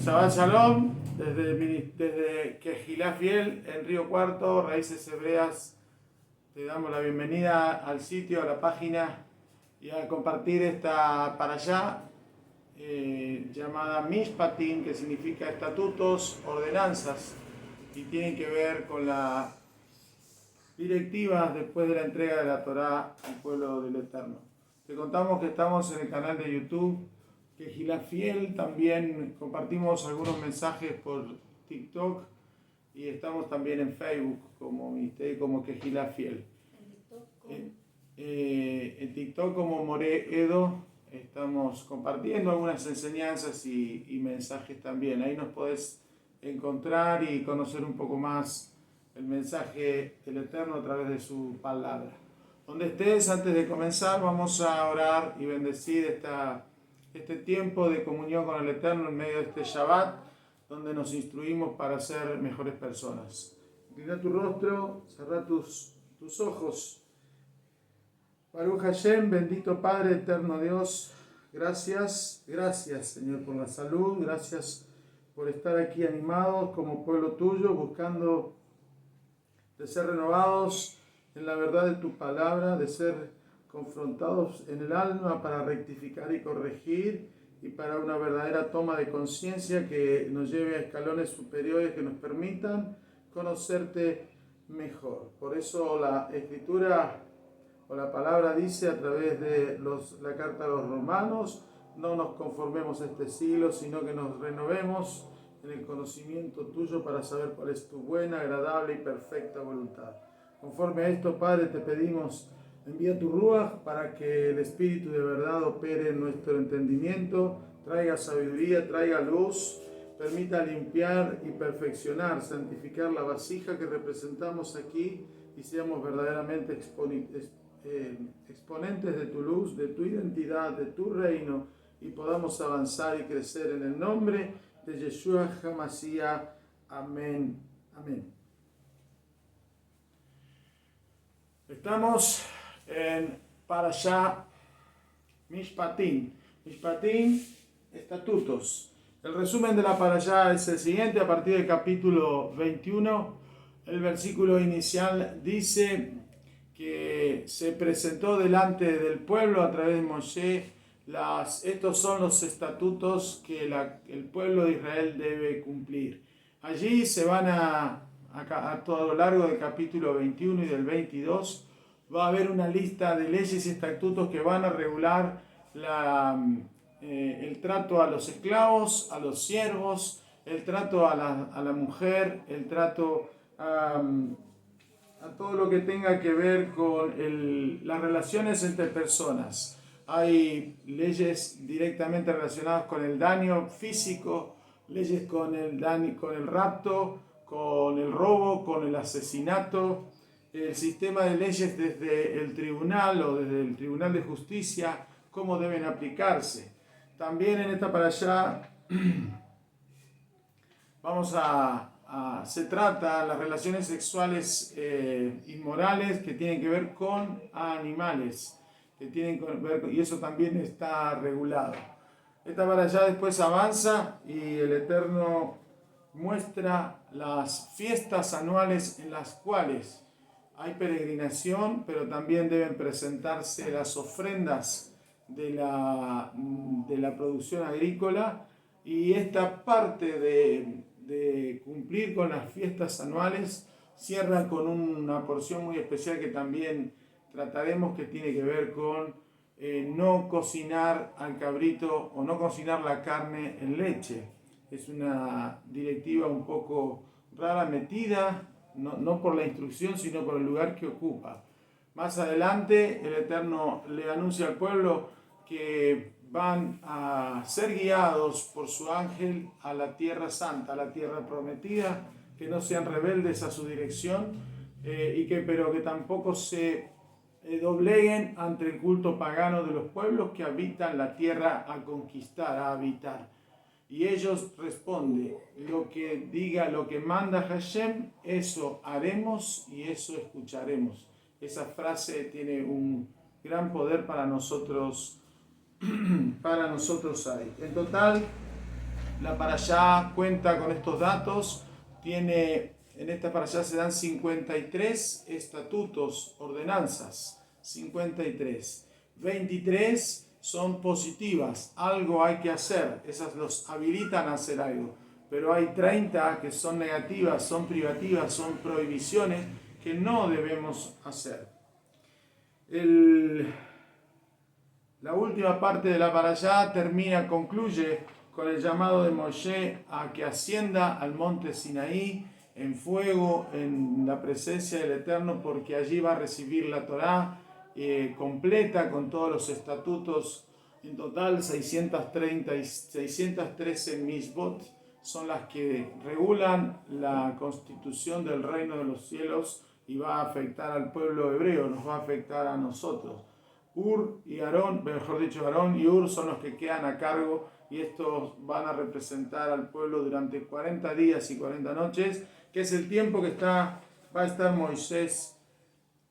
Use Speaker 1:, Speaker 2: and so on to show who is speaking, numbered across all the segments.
Speaker 1: Shabbat Shalom, desde Kehilá Fiel, en Río Cuarto, Raíces Hebreas. Te damos la bienvenida al sitio, a la página y a compartir esta parashá llamada Mishpatim, que significa estatutos, ordenanzas, y tienen que ver con la directiva después de la entrega de la Torá al pueblo del Eterno. Te contamos que estamos en el canal de YouTube Kehilá Fiel, también compartimos algunos mensajes por TikTok y estamos también en Facebook como Kehilá Fiel. En TikTok como More Edo estamos compartiendo algunas enseñanzas y mensajes también. Ahí nos podés encontrar y conocer un poco más el mensaje del Eterno a través de su palabra. Donde estés, antes de comenzar, vamos a orar y bendecir este tiempo de comunión con el Eterno en medio de este Shabbat, donde nos instruimos para ser mejores personas. Inclina tu rostro, cerrá tus ojos. Baruch Hashem, bendito Padre, eterno Dios, gracias Señor por la salud, gracias por estar aquí animados como pueblo tuyo, buscando de ser renovados en la verdad de tu palabra, de ser confrontados en el alma para rectificar y corregir y para una verdadera toma de conciencia que nos lleve a escalones superiores que nos permitan conocerte mejor. Por eso la Escritura o la palabra dice a través de la carta a los Romanos: no nos conformemos a este siglo, sino que nos renovemos en el conocimiento tuyo para saber cuál es tu buena, agradable y perfecta voluntad. Conforme a esto, Padre, te pedimos, envía tu Ruach para que el Espíritu de verdad opere en nuestro entendimiento, traiga sabiduría, traiga luz, permita limpiar y perfeccionar, santificar la vasija que representamos aquí y seamos verdaderamente exponentes de tu luz, de tu identidad, de tu reino, y podamos avanzar y crecer en el nombre de Yeshua HaMashiach. Amén. Amén. Estamos en Parashá Mishpatim. Mishpatim, estatutos. El resumen de la Parashá es el siguiente: a partir del capítulo 21, el versículo inicial dice que se presentó delante del pueblo a través de Moshe. Estos son los estatutos que el pueblo de Israel debe cumplir. Allí se van a todo lo largo del capítulo 21 y del 22, va a haber una lista de leyes y estatutos que van a regular el trato a los esclavos, a los siervos, el trato a la mujer, el trato a todo lo que tenga que ver con las relaciones entre personas. Hay leyes directamente relacionadas con el daño físico, leyes con el rapto, con el robo, con el asesinato, el sistema de leyes desde el tribunal o desde el tribunal de justicia, cómo deben aplicarse. También en esta parashá se trata las relaciones sexuales inmorales que tienen que ver con animales, y eso también está regulado. Esta parashá después avanza y el Eterno muestra las fiestas anuales en las cuales hay peregrinación, pero también deben presentarse las ofrendas de la producción agrícola, y esta parte de cumplir con las fiestas anuales cierra con una porción muy especial que también trataremos, que tiene que ver con no cocinar al cabrito o no cocinar la carne en leche. Es una directiva un poco rara metida, no por la instrucción, sino por el lugar que ocupa. Más adelante el Eterno le anuncia al pueblo que van a ser guiados por su ángel a la tierra santa, a la tierra prometida, que no sean rebeldes a su dirección, pero que tampoco se dobleguen ante el culto pagano de los pueblos que habitan la tierra a conquistar, a habitar. Y ellos responden: lo que diga, lo que manda Hashem, eso haremos y eso escucharemos. Esa frase tiene un gran poder para nosotros hoy. En total, La parashá cuenta con estos datos. En esta parashá se dan 53 estatutos, ordenanzas. 53. 23 son positivas, algo hay que hacer, esas los habilitan a hacer algo. Pero hay 30 que son negativas, son privativas, son prohibiciones que no debemos hacer. La última parte de la parashá concluye con el llamado de Moshe a que ascienda al monte Sinaí en fuego, en la presencia del Eterno, porque allí va a recibir la Torá completa con todos los estatutos. En total 613 misbot son las que regulan la constitución del reino de los cielos y va a afectar al pueblo hebreo, nos va a afectar a nosotros. Aarón y Ur son los que quedan a cargo, y estos van a representar al pueblo durante 40 días y 40 noches, que es el tiempo que va a estar Moisés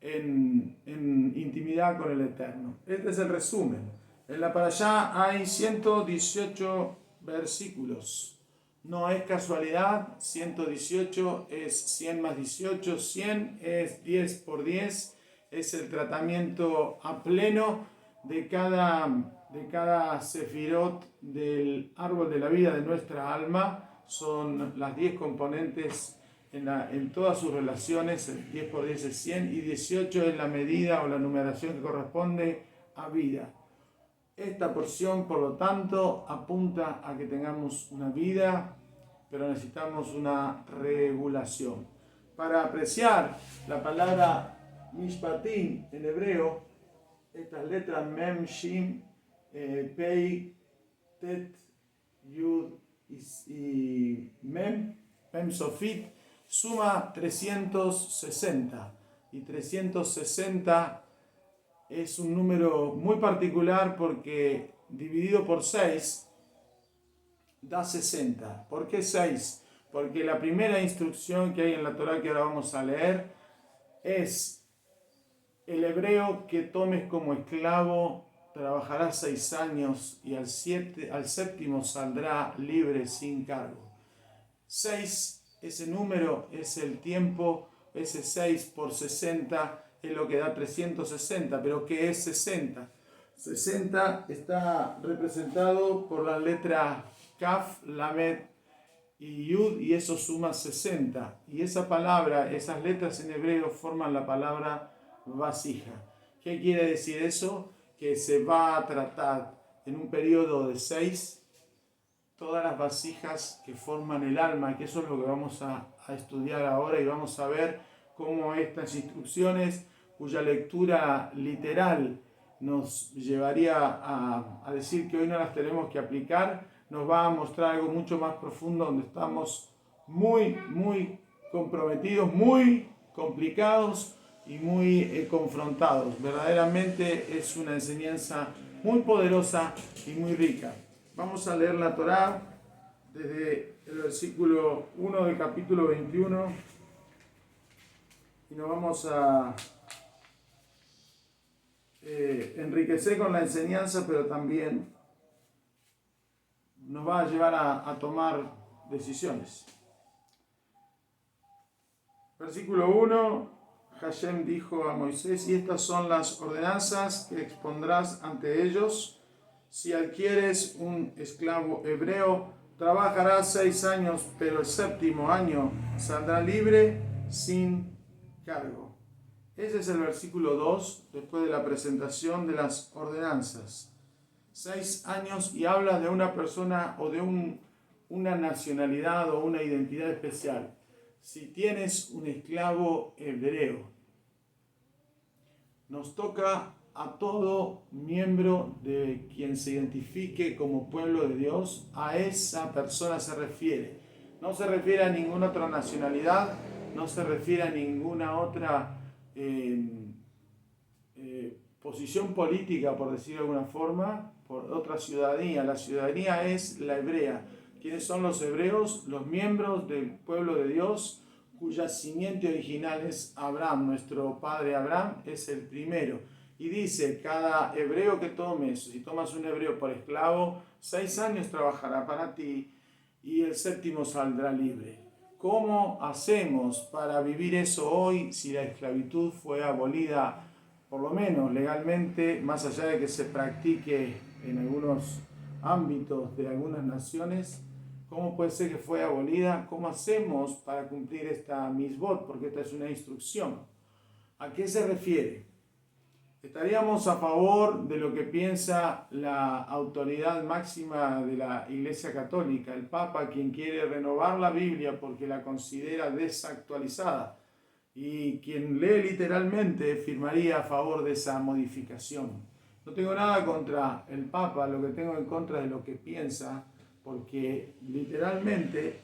Speaker 1: en intimidad con el Eterno. Este es el resumen. En la parashá hay 118 versículos. No es casualidad, 118 es 100 más 18, 100 es 10 por 10, es el tratamiento a pleno de cada sefirot del árbol de la vida de nuestra alma. Son las 10 componentes en todas sus relaciones. 10 por 10 es 100 y 18 es la medida o la numeración que corresponde a vida. Esta porción, por lo tanto, apunta a que tengamos una vida, pero necesitamos una regulación. Para apreciar la palabra mishpatim en hebreo, estas letras mem, shim, pei, tet, yud y mem sofit, suma 360. Y 360 es un número muy particular porque dividido por 6 da 60. ¿Por qué 6? Porque la primera instrucción que hay en la Torá, que ahora vamos a leer, es: el hebreo que tomes como esclavo trabajará 6 años y al séptimo saldrá libre sin cargo. 6, ese número es el tiempo, ese 6 por 60 es lo que da 360, pero ¿qué es 60? 60 está representado por la letra Kaf, Lamed y Yud, y eso suma 60. Y esa palabra, esas letras en hebreo forman la palabra vasija. ¿Qué quiere decir eso? Que se va a tratar en un periodo de 6 todas las vasijas que forman el alma, que eso es lo que vamos a estudiar ahora, y vamos a ver cómo estas instrucciones, cuya lectura literal nos llevaría a decir que hoy no las tenemos que aplicar, nos va a mostrar algo mucho más profundo, donde estamos muy, muy comprometidos, muy complicados y muy confrontados. Verdaderamente es una enseñanza muy poderosa y muy rica. Vamos a leer la Torá desde el versículo 1 del capítulo 21 y nos vamos a enriquecer con la enseñanza, pero también nos va a llevar a tomar decisiones. Versículo 1, Hashem dijo a Moisés: y estas son las ordenanzas que expondrás ante ellos. Si adquieres un esclavo hebreo, trabajará 6 años, pero el séptimo año saldrá libre sin cargo. Ese es el versículo 2, después de la presentación de las ordenanzas. 6 años, y habla de una persona o de una nacionalidad o una identidad especial. Si tienes un esclavo hebreo, nos toca a todo miembro de quien se identifique como pueblo de Dios, a esa persona se refiere. No se refiere a ninguna otra nacionalidad, no se refiere a ninguna otra posición política, por decirlo de alguna forma, por otra ciudadanía. La ciudadanía es la hebrea. ¿Quiénes son los hebreos? Los miembros del pueblo de Dios, cuya simiente original es Abraham. Nuestro padre Abraham es el primero. Y dice: cada hebreo que tomes, si tomas un hebreo por esclavo, 6 años trabajará para ti. y el séptimo saldrá libre. ¿Cómo hacemos para vivir eso hoy si la esclavitud fue abolida, por lo menos legalmente, más allá de que se practique en algunos ámbitos de algunas naciones? ¿Cómo puede ser que fue abolida? ¿Cómo hacemos para cumplir esta misbot? Porque esta es una instrucción. ¿A qué se refiere? ¿Estaríamos a favor de lo que piensa la autoridad máxima de la Iglesia Católica, el Papa, quien quiere renovar la Biblia porque la considera desactualizada, y quien lee literalmente firmaría a favor de esa modificación? No tengo nada contra el Papa, lo que tengo en contra es lo que piensa, porque literalmente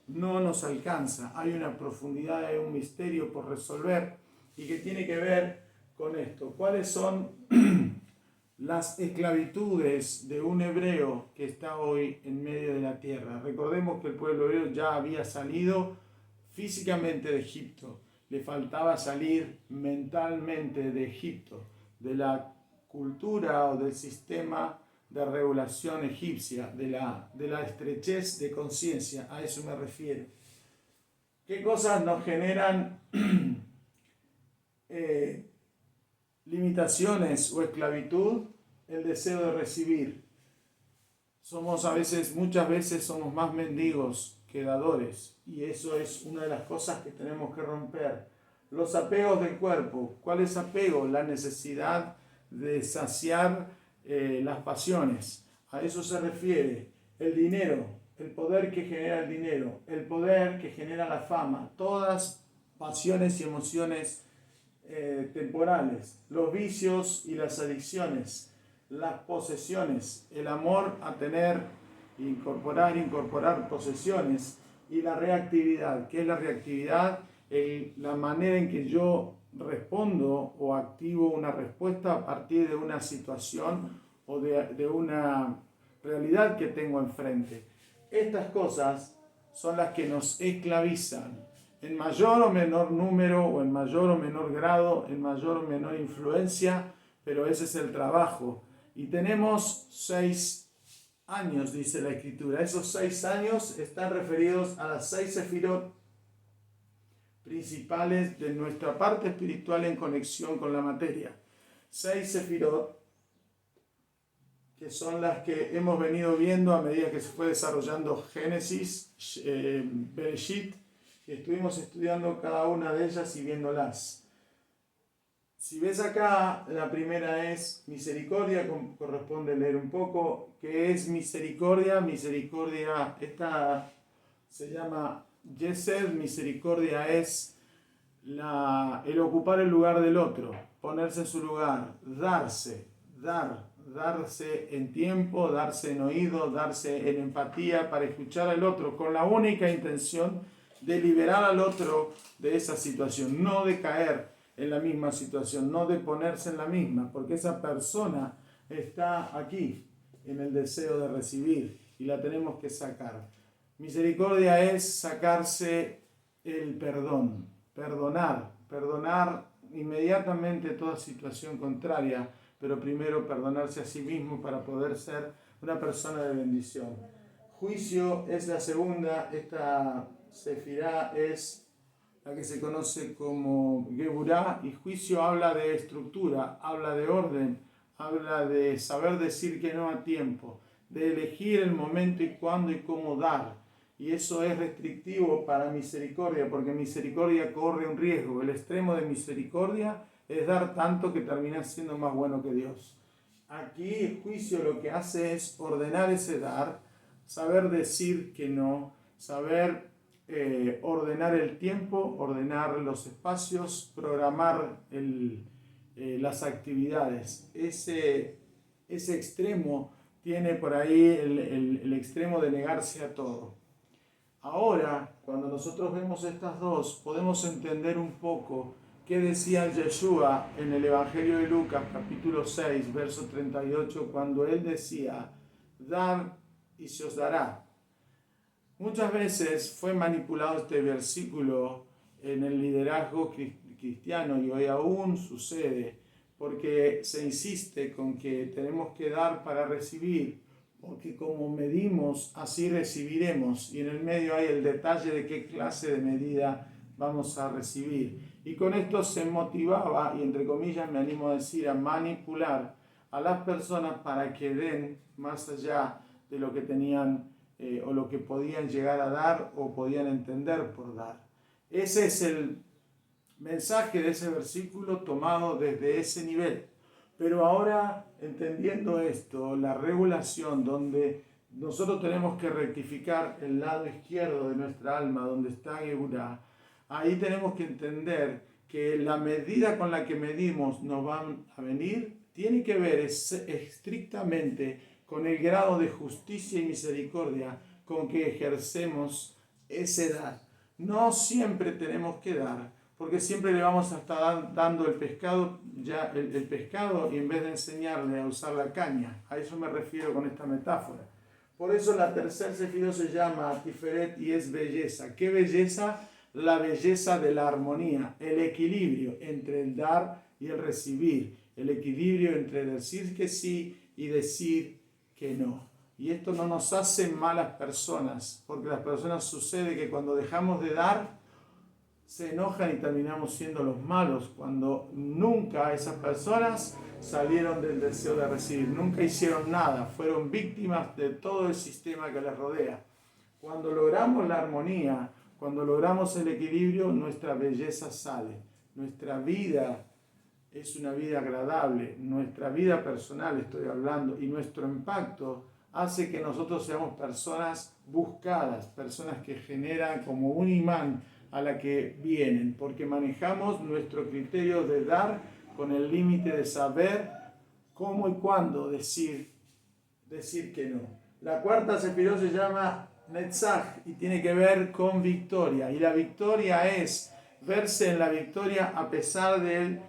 Speaker 1: no nos alcanza. Hay una profundidad, hay un misterio por resolver y que tiene que ver con esto. ¿Cuáles son las esclavitudes de un hebreo que está hoy en medio de la tierra? Recordemos que el pueblo hebreo ya había salido físicamente de Egipto, le faltaba salir mentalmente de Egipto, de la cultura o del sistema de regulación egipcia, de la estrechez de conciencia. A eso me refiero. ¿Qué cosas nos generan limitaciones o esclavitud? El deseo de recibir. Muchas veces somos más mendigos que dadores, y eso es una de las cosas que tenemos que romper. Los apegos del cuerpo. ¿Cuál es apego? La necesidad de saciar las pasiones. A eso se refiere. El dinero, el poder que genera el dinero, el poder que genera la fama, todas pasiones y emociones temporales, los vicios y las adicciones, las posesiones, el amor a tener, incorporar posesiones, y la reactividad. ¿Qué es la reactividad? La manera en que yo respondo o activo una respuesta a partir de una situación o de una realidad que tengo enfrente. Estas cosas son las que nos esclavizan, en mayor o menor número, o en mayor o menor grado, en mayor o menor influencia, pero ese es el trabajo. Y tenemos 6 años, dice la Escritura. Esos 6 años están referidos a las 6 sefirot principales de nuestra parte espiritual en conexión con la materia. 6 sefirot, que son las que hemos venido viendo a medida que se fue desarrollando Génesis, Bereshit, y estuvimos estudiando cada una de ellas y viéndolas. Si ves acá, la primera es misericordia, corresponde leer un poco. ¿Qué es misericordia? Misericordia, esta se llama Yesed. Misericordia es el ocupar el lugar del otro, ponerse en su lugar, darse en tiempo, darse en oído, darse en empatía para escuchar al otro, con la única intención de liberar al otro de esa situación, no de caer en la misma situación, no de ponerse en la misma, porque esa persona está aquí en el deseo de recibir y la tenemos que sacar. Misericordia es sacarse el perdón, perdonar inmediatamente toda situación contraria, pero primero perdonarse a sí mismo para poder ser una persona de bendición. Juicio es la segunda. Esta sefirá es la que se conoce como Geburá, y juicio habla de estructura, habla de orden, habla de saber decir que no a tiempo, de elegir el momento y cuándo y cómo dar. Y eso es restrictivo para misericordia, porque misericordia corre un riesgo. El extremo de misericordia es dar tanto que terminas siendo más bueno que Dios. Aquí el juicio lo que hace es ordenar ese dar, saber decir que no, saber ordenar el tiempo, ordenar los espacios, programar las actividades. Ese extremo tiene por ahí el extremo de negarse a todo. Ahora, cuando nosotros vemos estas dos, podemos entender un poco qué decía Yeshua en el Evangelio de Lucas, capítulo 6, verso 38, cuando él decía: dar y se os dará. Muchas veces fue manipulado este versículo en el liderazgo cristiano, y hoy aún sucede, porque se insiste con que tenemos que dar para recibir, porque como medimos, así recibiremos. Y en el medio hay el detalle de qué clase de medida vamos a recibir. Y con esto se motivaba, y entre comillas me animo a decir, a manipular a las personas para que den más allá de lo que tenían o lo que podían llegar a dar o podían entender por dar. Ese es el mensaje de ese versículo tomado desde ese nivel. Pero ahora, entendiendo esto, la regulación donde nosotros tenemos que rectificar el lado izquierdo de nuestra alma, donde está Geburah, ahí tenemos que entender que la medida con la que medimos nos van a venir tiene que ver estrictamente con el grado de justicia y misericordia con que ejercemos ese dar. No siempre tenemos que dar, porque siempre le vamos a estar dando el pescado, el pescado, y en vez de enseñarle a usar la caña. A eso me refiero con esta metáfora. Por eso la tercera sefirot se llama Tiferet y es belleza. ¿Qué belleza? La belleza de la armonía, el equilibrio entre el dar y el recibir, el equilibrio entre decir que sí y decir que no. Y esto no nos hace malas personas, porque las personas sucede que cuando dejamos de dar, se enojan y terminamos siendo los malos, cuando nunca esas personas salieron del deseo de recibir, nunca hicieron nada, fueron víctimas de todo el sistema que les rodea. Cuando logramos la armonía, cuando logramos el equilibrio, nuestra belleza sale, nuestra vida es una vida agradable, nuestra vida personal estoy hablando, y nuestro impacto hace que nosotros seamos personas buscadas, personas que generan como un imán a la que vienen, porque manejamos nuestro criterio de dar con el límite de saber cómo y cuándo decir que no. La cuarta sefirot se llama Netzach y tiene que ver con victoria, y la victoria es verse en la victoria a pesar del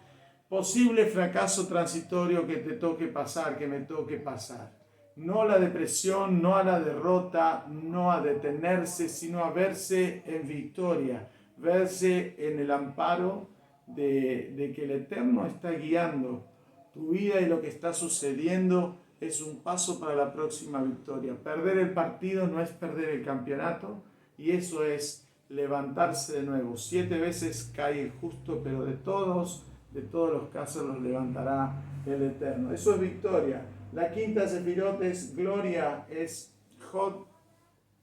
Speaker 1: posible fracaso transitorio que te toque pasar, que me toque pasar. No a la depresión, no a la derrota, no a detenerse, sino a verse en victoria, verse en el amparo de que el Eterno está guiando tu vida, y lo que está sucediendo es un paso para la próxima victoria. Perder el partido no es perder el campeonato, y eso es levantarse de nuevo. 7 veces cae el justo, pero de todos los casos los levantará el Eterno. Eso es victoria. La quinta sefirot es gloria, es hod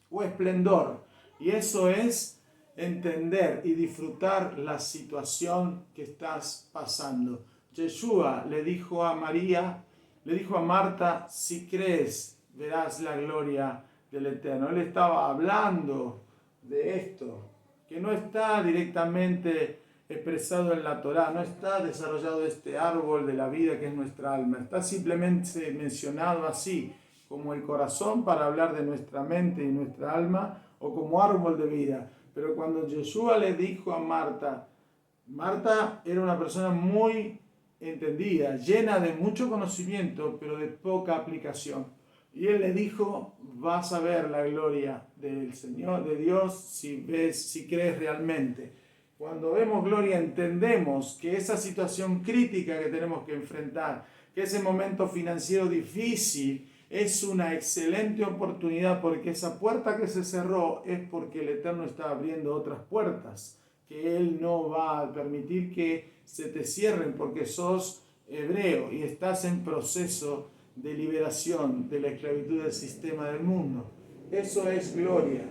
Speaker 1: o esplendor. Y eso es entender y disfrutar la situación que estás pasando. Yeshua le dijo a Marta, si crees, verás la gloria del Eterno. Él estaba hablando de esto, que no está directamente expresado en la Torá, no está desarrollado este árbol de la vida que es nuestra alma, está simplemente mencionado así, como el corazón para hablar de nuestra mente y nuestra alma, o como árbol de vida. Pero cuando Yeshua le dijo a Marta era una persona muy entendida, llena de mucho conocimiento, pero de poca aplicación. Y él le dijo, vas a ver la gloria del Señor, de Dios, si crees realmente. Cuando vemos gloria entendemos que esa situación crítica que tenemos que enfrentar, que ese momento financiero difícil, es una excelente oportunidad, porque esa puerta que se cerró es porque el Eterno está abriendo otras puertas, que Él no va a permitir que se te cierren porque sos hebreo y estás en proceso de liberación de la esclavitud del sistema del mundo. Eso es gloria.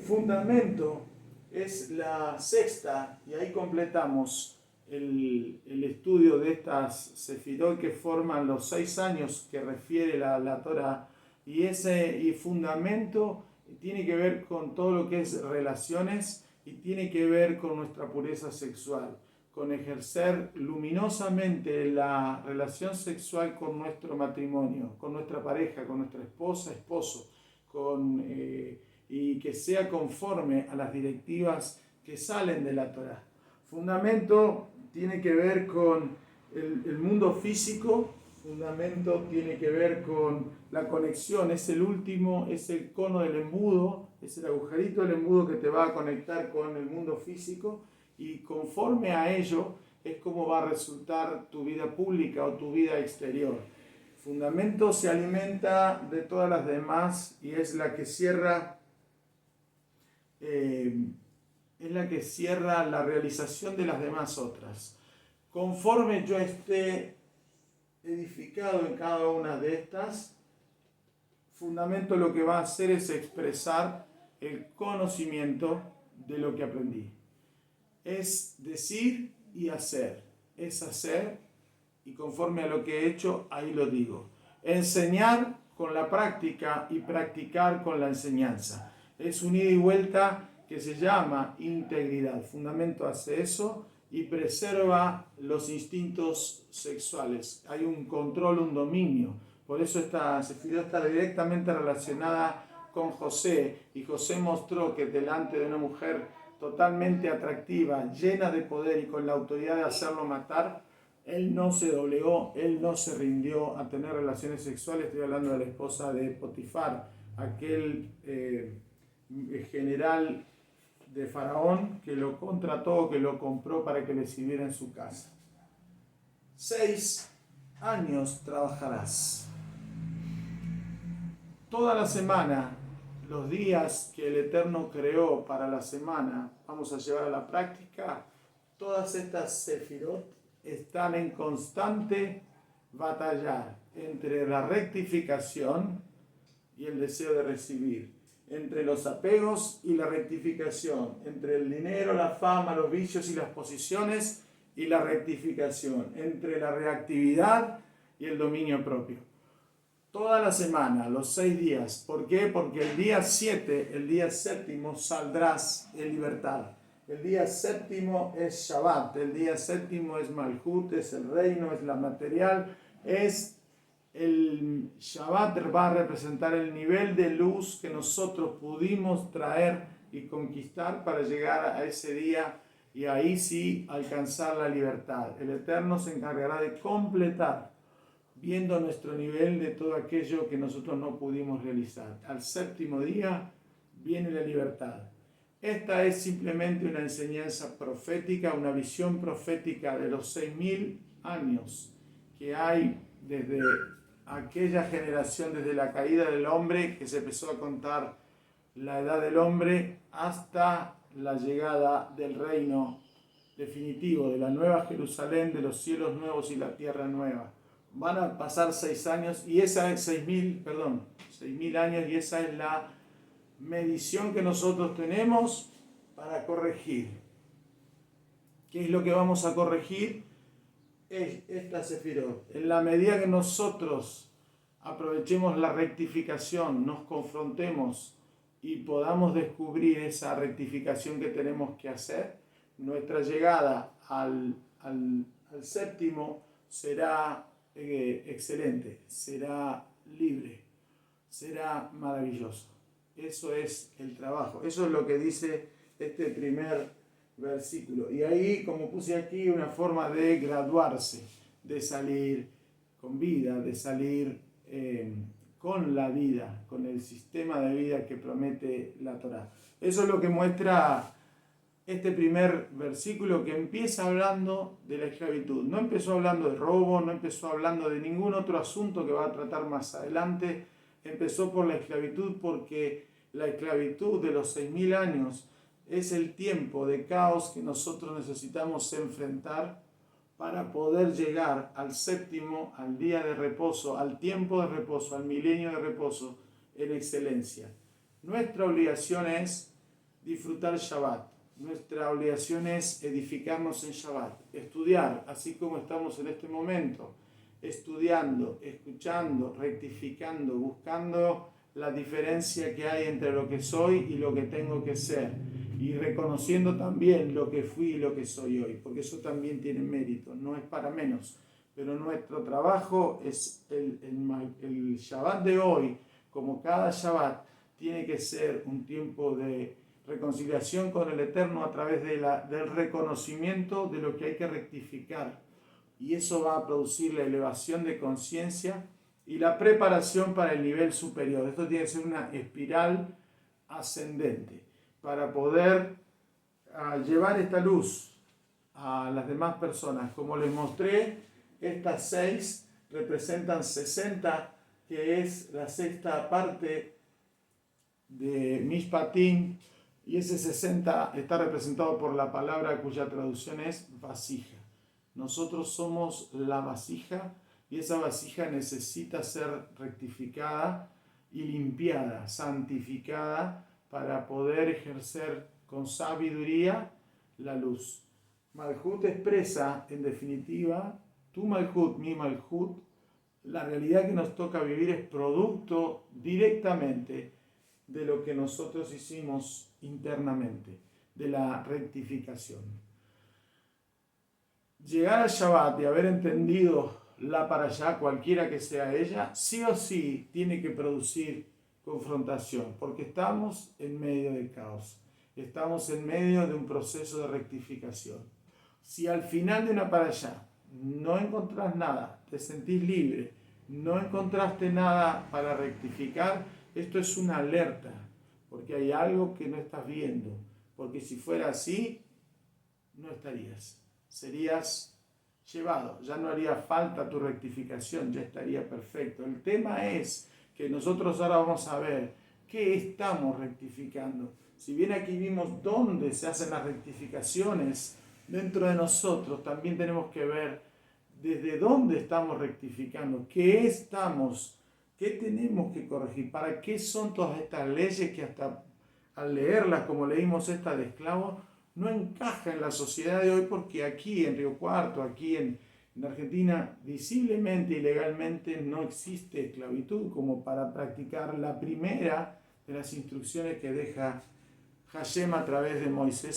Speaker 1: Fundamento es la sexta, y ahí completamos el estudio de estas sefirot que forman los 6 años que refiere la Torá, y fundamento tiene que ver con todo lo que es relaciones y tiene que ver con nuestra pureza sexual, con ejercer luminosamente la relación sexual con nuestro matrimonio, con nuestra pareja, con nuestra esposa, esposo, y que sea conforme a las directivas que salen de la Torá. Fundamento tiene que ver con el mundo físico, fundamento tiene que ver con la conexión, es el último, es el cono del embudo, es el agujerito del embudo que te va a conectar con el mundo físico, y conforme a ello es como va a resultar tu vida pública o tu vida exterior. Fundamento se alimenta de todas las demás y es la que cierra la realización de las demás otras. Conforme yo esté edificado en cada una de estas, fundamento lo que va a hacer es expresar el conocimiento de lo que aprendí. Es decir y hacer. Es hacer y conforme a lo que he hecho, ahí lo digo. Enseñar con la práctica y practicar con la enseñanza. Es un ida y vuelta que se llama integridad. Fundamento hace eso y preserva los instintos sexuales. Hay un control, un dominio. Por eso esta sefirot está directamente relacionada con José. Y José mostró que delante de una mujer totalmente atractiva, llena de poder y con la autoridad de hacerlo matar, él no se doblegó, él no se rindió a tener relaciones sexuales. Estoy hablando de la esposa de Potifar, aquel general de Faraón que lo contrató, que lo compró para que le sirviera en su casa. 6 años trabajarás. Toda la semana, los días que el Eterno creó para la semana, vamos a llevar a la práctica. Todas estas sefirot están en constante batalla entre la rectificación y el deseo de recibir, entre los apegos y la rectificación, entre el dinero, la fama, los vicios y las posiciones y la rectificación, entre la reactividad y el dominio propio. Toda la semana, los 6 días. ¿Por qué? Porque el día 7, el día séptimo, saldrás en libertad. El día séptimo es Shabbat, el día séptimo es Malhut, es el reino, es la material, es el Shabbat, va a representar el nivel de luz que nosotros pudimos traer y conquistar para llegar a ese día y ahí sí alcanzar la libertad. El Eterno se encargará de completar, viendo nuestro nivel de todo aquello que nosotros no pudimos realizar. Al séptimo día viene la libertad. Esta es simplemente una enseñanza profética, una visión profética de los 6.000 años que hay desde aquella generación, desde la caída del hombre, que se empezó a contar la edad del hombre, hasta la llegada del reino definitivo, de la nueva Jerusalén, de los cielos nuevos y la tierra nueva. Van a pasar 6 años y esa es 6.000 años y esa es la medición que nosotros tenemos para corregir. ¿Qué es lo que vamos a corregir? Es esta sefirot. En la medida que nosotros aprovechemos la rectificación, nos confrontemos y podamos descubrir esa rectificación que tenemos que hacer, nuestra llegada al séptimo será excelente, será libre, será maravilloso. Eso es el trabajo, eso es lo que dice este primer versículo. Y ahí, como puse aquí, una forma de graduarse, de salir con vida, de salir con la vida, con el sistema de vida que promete la Torá. Eso es lo que muestra este primer versículo, que empieza hablando de la esclavitud. No empezó hablando de robo, no empezó hablando de ningún otro asunto que va a tratar más adelante. Empezó por la esclavitud porque la esclavitud de los 6.000 años es el tiempo de caos que nosotros necesitamos enfrentar para poder llegar al séptimo, al día de reposo, al tiempo de reposo, al milenio de reposo en excelencia. Nuestra obligación es disfrutar Shabbat. Nuestra obligación es edificarnos en Shabbat, estudiar, así como estamos en este momento, estudiando, escuchando, rectificando, buscando la diferencia que hay entre lo que soy y lo que tengo que ser, y reconociendo también lo que fui y lo que soy hoy, porque eso también tiene mérito, no es para menos, pero nuestro trabajo es el Shabbat de hoy, como cada Shabbat, tiene que ser un tiempo de reconciliación con el Eterno a través del reconocimiento de lo que hay que rectificar, y eso va a producir la elevación de conciencia y la preparación para el nivel superior. Esto tiene que ser una espiral ascendente para poder llevar esta luz a las demás personas. Como les mostré, estas 6 representan 60, que es la sexta parte de Mishpatim, y ese 60 está representado por la palabra cuya traducción es vasija. Nosotros somos la vasija y esa vasija necesita ser rectificada y limpiada, santificada para poder ejercer con sabiduría la luz. Malhut expresa, en definitiva, tu Malhut, mi Malhut. La realidad que nos toca vivir es producto directamente de lo que nosotros hicimos internamente, de la rectificación. Llegar al Shabbat y haber entendido la parashá, cualquiera que sea ella, sí o sí tiene que producir confrontación, porque estamos en medio del caos, estamos en medio de un proceso de rectificación. Si al final de una parashá no encontrás nada, te sentís libre, no encontraste nada para rectificar, esto es una alerta, porque hay algo que no estás viendo, porque si fuera así, no estarías, serías llevado, ya no haría falta tu rectificación, ya estaría perfecto. El tema es que nosotros ahora vamos a ver qué estamos rectificando. Si bien aquí vimos dónde se hacen las rectificaciones dentro de nosotros, también tenemos que ver desde dónde estamos rectificando, qué tenemos que corregir, para qué son todas estas leyes que hasta al leerlas, como leímos esta de esclavos, no encaja en la sociedad de hoy, porque aquí en Río Cuarto, aquí en Argentina, visiblemente y legalmente no existe esclavitud como para practicar la primera de las instrucciones que deja Hashem a través de Moisés.